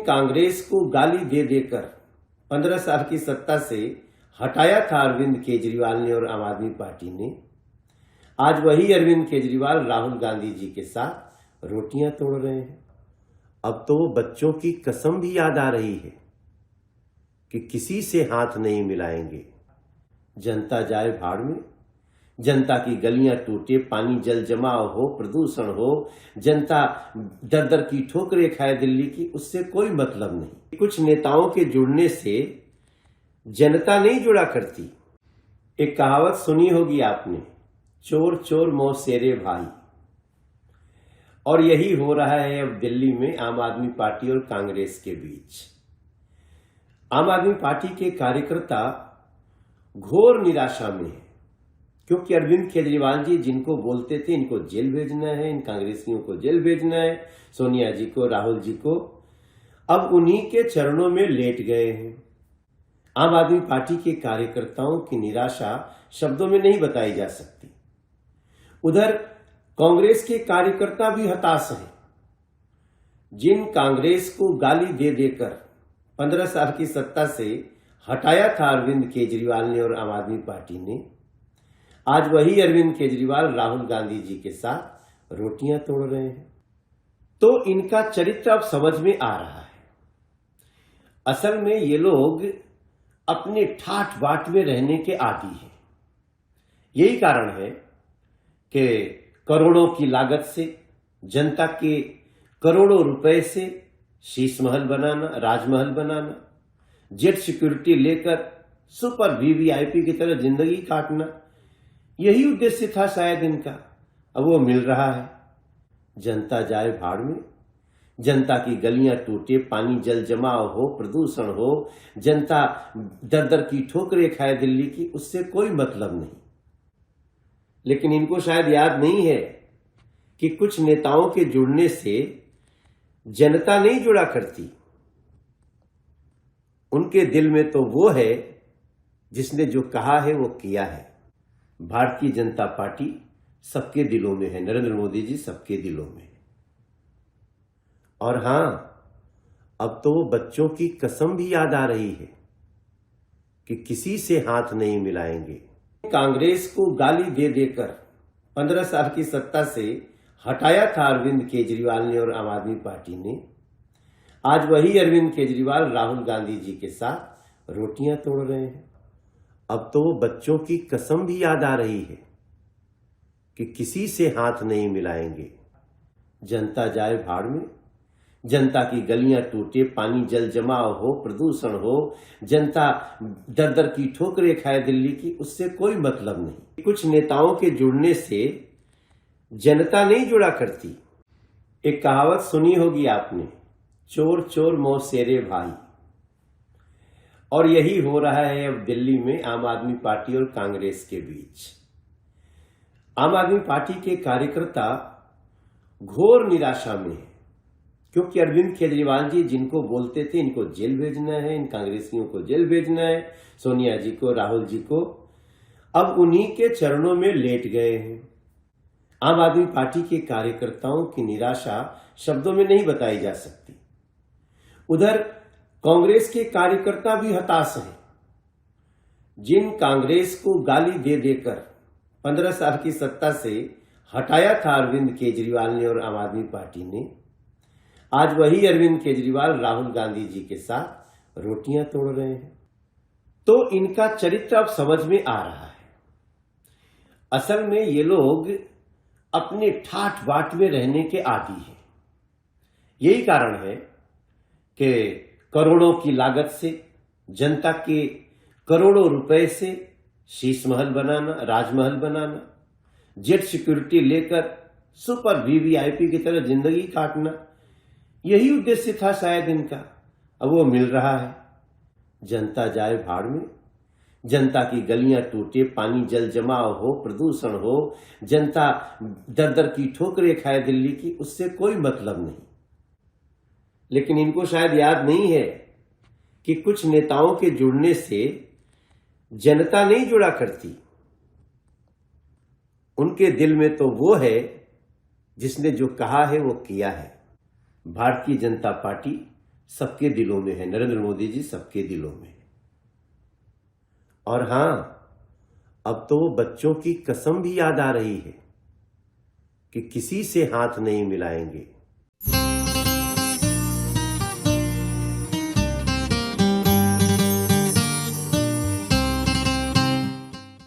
कांग्रेस को गाली दे देकर 15 साल की सत्ता से हटाया था अरविंद केजरीवाल ने और आम आदमी पार्टी ने, आज वही अरविंद केजरीवाल राहुल गांधी जी के साथ रोटियां तोड़ रहे हैं। अब तो बच्चों की कसम भी याद आ रही है कि किसी से हाथ नहीं मिलाएंगे। जनता जाए भाड़ में, जनता की गलियां टूटे, पानी जल जमाव हो, प्रदूषण हो, जनता दर दर की ठोकरें खाए दिल्ली की, उससे कोई मतलब नहीं। कुछ नेताओं के जुड़ने से जनता नहीं जुड़ा करती। एक कहावत सुनी होगी आपने, चोर चोर मौसेरे भाई। और यही हो रहा है अब दिल्ली में आम आदमी पार्टी और कांग्रेस के बीच। आम आदमी पार्टी के कार्यकर्ता घोर निराशा में है, क्योंकि अरविंद केजरीवाल जी जिनको बोलते थे इनको जेल भेजना है, इन कांग्रेसियों को जेल भेजना है, सोनिया जी को, राहुल जी को, अब उन्हीं के चरणों में लेट गए हैं। आम आदमी पार्टी के कार्यकर्ताओं की निराशा शब्दों में नहीं बताई जा सकती। उधर कांग्रेस के कार्यकर्ता भी हताश हैं। जिन कांग्रेस को गाली दे देकर 15 साल की सत्ता से हटाया था अरविंद केजरीवाल ने और आम आदमी पार्टी ने, आज वही अरविंद केजरीवाल राहुल गांधी जी के साथ रोटियां तोड़ रहे हैं। तो इनका चरित्र अब समझ में आ रहा है। असल में ये लोग अपने ठाठ बाट में रहने के आदी हैं। यही कारण है कि करोड़ों की लागत से, जनता के करोड़ों रुपए से शीश महल बनाना, राजमहल बनाना, जेट सिक्योरिटी लेकर सुपर वीवीआईपी की तरह जिंदगी काटना, यही उद्देश्य था शायद इनका। अब वो मिल रहा है। जनता जाए भाड़ में, जनता की गलियां टूटे, पानी जल जमाव हो, प्रदूषण हो, जनता दर दर की ठोकरें खाए दिल्ली की, उससे कोई मतलब नहीं। लेकिन इनको शायद याद नहीं है कि कुछ नेताओं के जुड़ने से जनता नहीं जुड़ा करती। उनके दिल में तो वो है जिसने जो कहा है वो किया है। भारतीय जनता पार्टी सबके दिलों में है, नरेंद्र मोदी जी सबके दिलों में है। और हां, अब तो बच्चों की कसम भी याद आ रही है कि किसी से हाथ नहीं मिलाएंगे। कांग्रेस को गाली दे देकर 15 साल की सत्ता से हटाया था अरविंद केजरीवाल ने और आम आदमी पार्टी ने, आज वही अरविंद केजरीवाल राहुल गांधी जी के साथ रोटियां तोड़ रहे हैं। अब तो बच्चों की कसम भी याद आ रही है कि किसी से हाथ नहीं मिलाएंगे। जनता जाए भाड़ में, जनता की गलियां टूटे, पानी जल जमाव हो, प्रदूषण हो, जनता दर दर की ठोकरें खाए दिल्ली की, उससे कोई मतलब नहीं। कुछ नेताओं के जुड़ने से जनता नहीं जुड़ा करती। एक कहावत सुनी होगी आपने, चोर चोर मौसेरे भाई। और यही हो रहा है अब दिल्ली में आम आदमी पार्टी और कांग्रेस के बीच। आम आदमी पार्टी के कार्यकर्ता घोर निराशा में है, क्योंकि अरविंद केजरीवाल जी जिनको बोलते थे इनको जेल भेजना है, इन कांग्रेसियों को जेल भेजना है, सोनिया जी को, राहुल जी को, अब उन्हीं के चरणों में लेट गए हैं। आम आदमी पार्टी के कार्यकर्ताओं की निराशा शब्दों में नहीं बताई जा सकती। उधर कांग्रेस के कार्यकर्ता भी हताश हैं। जिन कांग्रेस को गाली दे देकर 15 साल की सत्ता से हटाया था अरविंद केजरीवाल ने और आम आदमी पार्टी ने, आज वही अरविंद केजरीवाल राहुल गांधी जी के साथ रोटियां तोड़ रहे हैं। तो इनका चरित्र अब समझ में आ रहा है। असल में ये लोग अपने ठाठ बाट में रहने के आदी हैं। यही कारण है कि करोड़ों की लागत से, जनता के करोड़ों रुपए से शीश महल बनाना, राजमहल बनाना, जेट सिक्योरिटी लेकर सुपर वीवीआईपी की तरह जिंदगी काटना, यही उद्देश्य था शायद इनका। अब वो मिल रहा है। जनता जाए भाड़ में, जनता की गलियां टूटे, पानी जल जमाव हो, प्रदूषण हो, जनता दर दर की ठोकरें खाए दिल्ली की, उससे कोई मतलब नहीं। लेकिन इनको शायद याद नहीं है कि कुछ नेताओं के जुड़ने से जनता नहीं जुड़ा करती। उनके दिल में तो वो है जिसने जो कहा है वो किया है। भारतीय जनता पार्टी सबके दिलों में है। नरेंद्र मोदी जी सबके दिलों में है। और हां, अब तो बच्चों की कसम भी याद आ रही है कि किसी से हाथ नहीं मिलाएंगे।